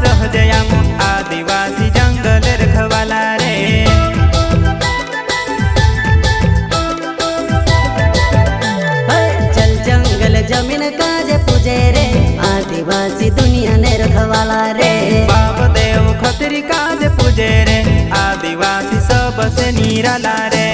रह जया आदिवासी जंगल रखवाला रे। चल जंगल जमीन काजे पूजे रे आदिवासी दुनिया ने रखवाला रे। बाप देव खतरी काज पूजे रे आदिवासी सबसे निराला रे।